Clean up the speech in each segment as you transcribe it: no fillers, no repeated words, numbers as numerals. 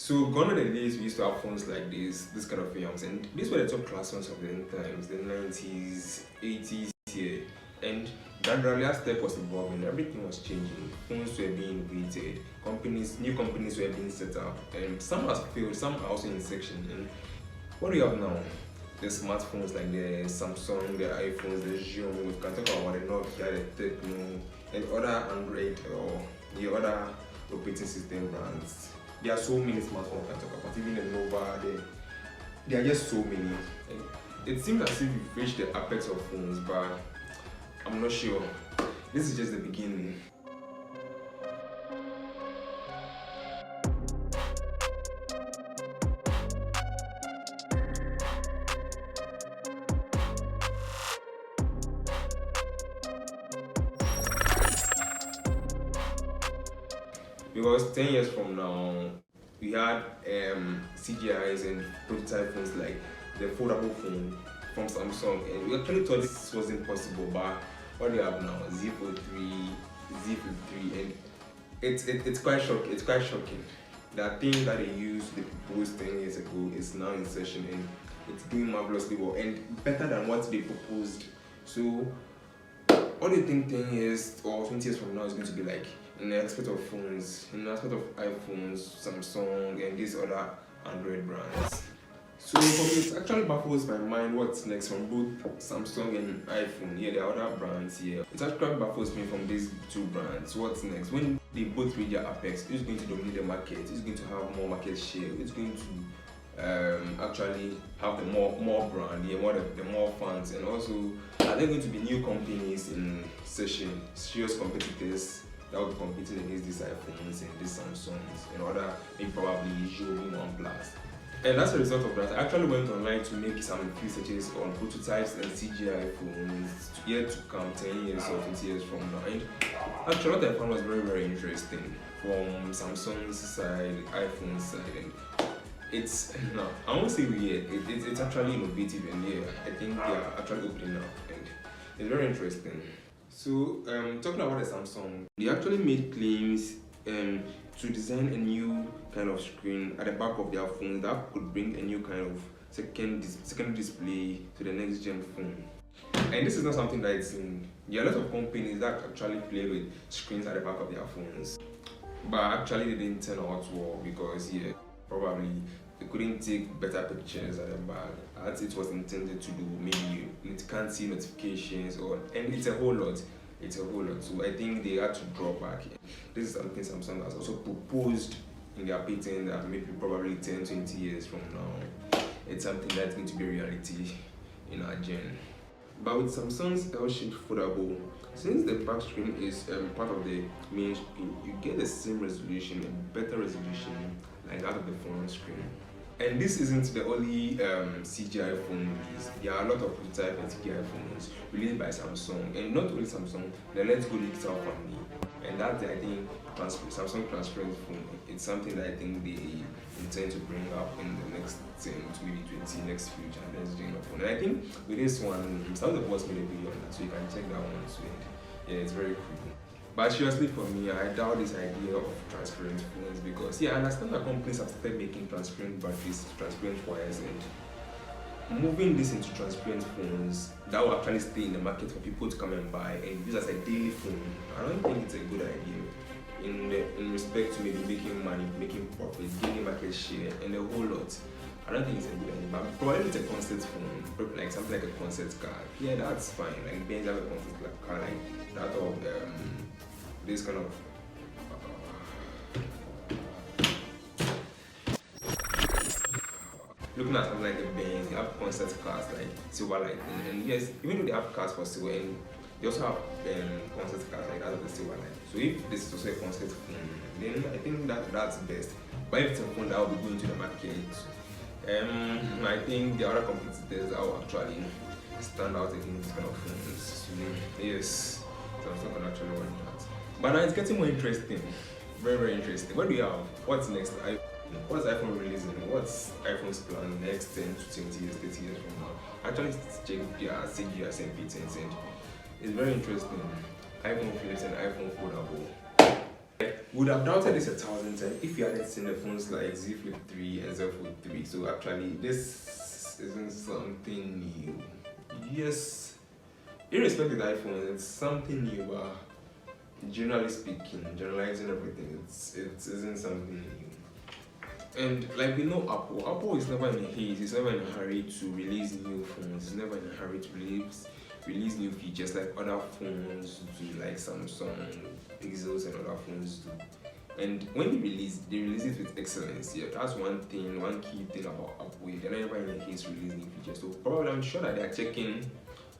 So gone are the days we used to have phones like this kind of films, and these were the top class ones of the times, the 90s, 80s, yeah. And gradually as tech was evolving, everything was changing. Phones were being invented, new companies were being set up, and some has failed, some are also in section. And what do you have now? The smartphones like the Samsung, the iPhones, the Xiaomi. We can talk about the Nokia, the Tecno, and other Android or the other operating system brands. There are so many smartphones we can talk about, even the Nova. There are just so many. And it seems as if we've reached the apex of phones, but I'm not sure. This is just the beginning. Because 10 years from now, we had CGIs and prototype phones like the foldable phone from Samsung, and we actually thought this wasn't possible, but what do you have now? Z Fold 3, Z Flip 3, and it's quite shocking. It's quite shocking. That thing that they used, they proposed 10 years ago, is now in session, and it's doing marvelously well and better than what they proposed. So, what do you think 10 years or 20 years from now is going to be like in the aspect of phones, in the aspect of iPhones, Samsung, and these other Android brands? So for me, it actually baffles my mind what's next from both Samsung and iPhone. Yeah, there are other brands here. It actually baffles me from these two brands. What's next? When they both reach their apex, who's going to dominate the market? Who's going to have more market share? Who's going to actually have the more brand, yeah, the more fans? And also, are there going to be new companies in session, serious competitors that will be competing against these iPhones and these Samsungs and other, maybe probably Xiaomi, OnePlus? And as a result of that, I actually went online to make some few searches on prototypes and CGI phones yet to come 10 years or 20 years from now. And actually what I found was very interesting from Samsung's side, iPhone's side. And it's, no, I won't say weird, it's actually innovative, and yeah, I think they are actually opening up, and it's very interesting. So, talking about the Samsung, they actually made claims to design a new kind of screen at the back of their phone that could bring a new kind of secondary display to the next gen phone. And this is not something that is in. There are a lot of companies that actually play with screens at the back of their phones, but actually they didn't turn out well because probably they couldn't take better pictures at the back as it was intended to do. Maybe it can't see notifications, and it's a whole lot. It's a whole lot. So I think they had to draw back. This is something Samsung has also proposed in their patent that maybe probably 10-20 years from now, it's something that's going to be reality in our gen. But with Samsung's L-shaped foldable, since the back screen is part of the main screen, you get the same resolution, a better resolution like that of the front screen. And this isn't the only CGI phone released. There are a lot of prototype and CGI phones released by Samsung, and not only Samsung, the Let's Go Digital family. And that's, I think, Samsung transparent phone. It's something that I think they intend to bring up in the next 10 to maybe 20 next future next gen of phone. And I think with this one, some of the boss made a video on that, so you can check that one too. Yeah, it's very cool. But seriously, for me, I doubt this idea of transparent phones because, I understand that companies have started making transparent batteries, transparent wires, and moving this into transparent phones that will actually stay in the market for people to come and buy and use as a daily phone. I don't think it's a good idea in respect to maybe making money, making profit, gaining market share, and a whole lot. I don't think it's a good idea, but probably it's a concept phone, like something like a concept car. Yeah, that's fine. Like Benz have a concept car like that of this kind of looking at something like the Benz, they have concept cars like Silver Lightning, and yes, even though they have cars for silver, and they also have concept cars like that of the Silver Lightning. So if this is also a concept phone, then I think that's best. But if it's a phone that will be going to the market, I think the other competitors that will actually stand out against this kind of phones. So, yes, Samsung can actually run that. But now it's getting more interesting. Very interesting. What do you have? What's next? What's iPhone releasing? What's iPhone's plan next 10 to 20 years, 30 years from now? Actually, check their CGS and patents, and it's very interesting. iPhone Philips and iPhone foldable. would have doubted this 1,000 times if you hadn't seen the phones like Z Flip 3 and Z Fold 3. So actually, this isn't something new. Yes, irrespective of the iPhone, it's something new, but generally speaking, generalizing everything, it isn't something new. And like we know Apple is never in a haste, it's never in a hurry to release new phones, it's never in a hurry to release new features like other phones do, like Samsung, Pixels and other phones do. And when they release it with excellence. Yeah, that's one key thing about Apple. They're never in a haste to release new features. So probably I'm sure that they're checking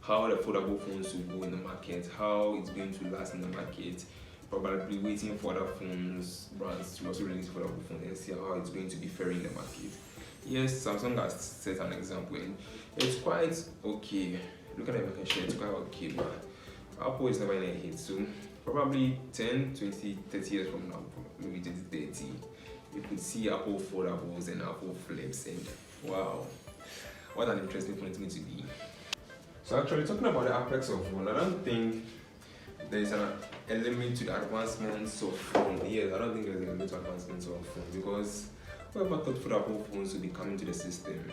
how the foldable phones will go in the market, how it's going to last in the market, probably waiting for other phones brands to also release foldable phones and see how it's going to be faring in the market. Yes, Samsung has set an example and it's quite okay. Look at the market share, it's quite okay, but Apple is never in a hit. So probably 10, 20, 30 years from now, maybe 2030, you could see Apple foldables and Apple flips, and wow, what an interesting point it's going to be. So actually talking about the apex of phone, I don't think there's an element to the advancements of phone. Yes, I don't think there's an element to advancements of phone because whoever thought foldable phones would be coming to the system?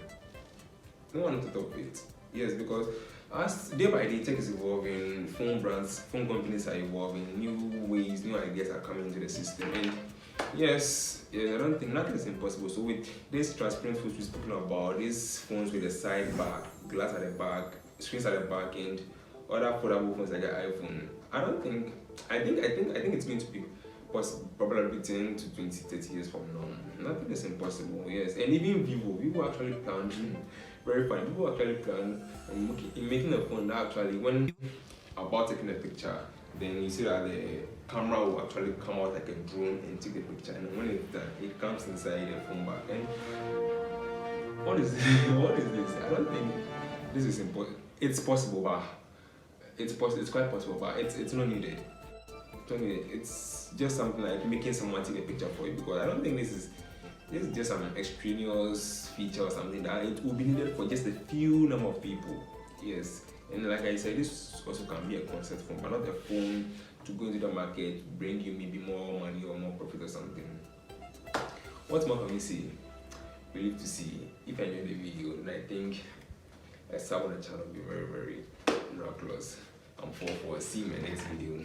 No one thought of it. Yes, because as day by day tech is evolving, phone brands, phone companies are evolving, new ways, new ideas are coming into the system. And yes, I don't think nothing is impossible. So with this transparent phones we're speaking about, these phones with the side back, glass at the back, screens at the back, and other foldable phones like the iPhone, I think it's going to be probably 10 to 20, 30 years from now. Nothing is impossible, yes. And even Vivo actually planned, very funny, Vivo actually planned in making a phone that actually, when about taking a picture, then you see that the camera will actually come out like a drone and take the picture, and when it's done, it comes inside the phone bag. And what is this? What is this? I don't think this is important. It's possible, but it's quite possible, but it's not needed. It's just something like making someone take a picture for you, because I don't think this is just an extraneous feature or something that it will be needed for just a few number of people. Yes, and like I said, this also can be a concept phone, but not a phone to go into the market, bring you maybe more money or more profit or something. What more can we say? We live to see. If you enjoyed the video, then I think a sub on the channel will be very, very miraculous. I'm for see you in my next video.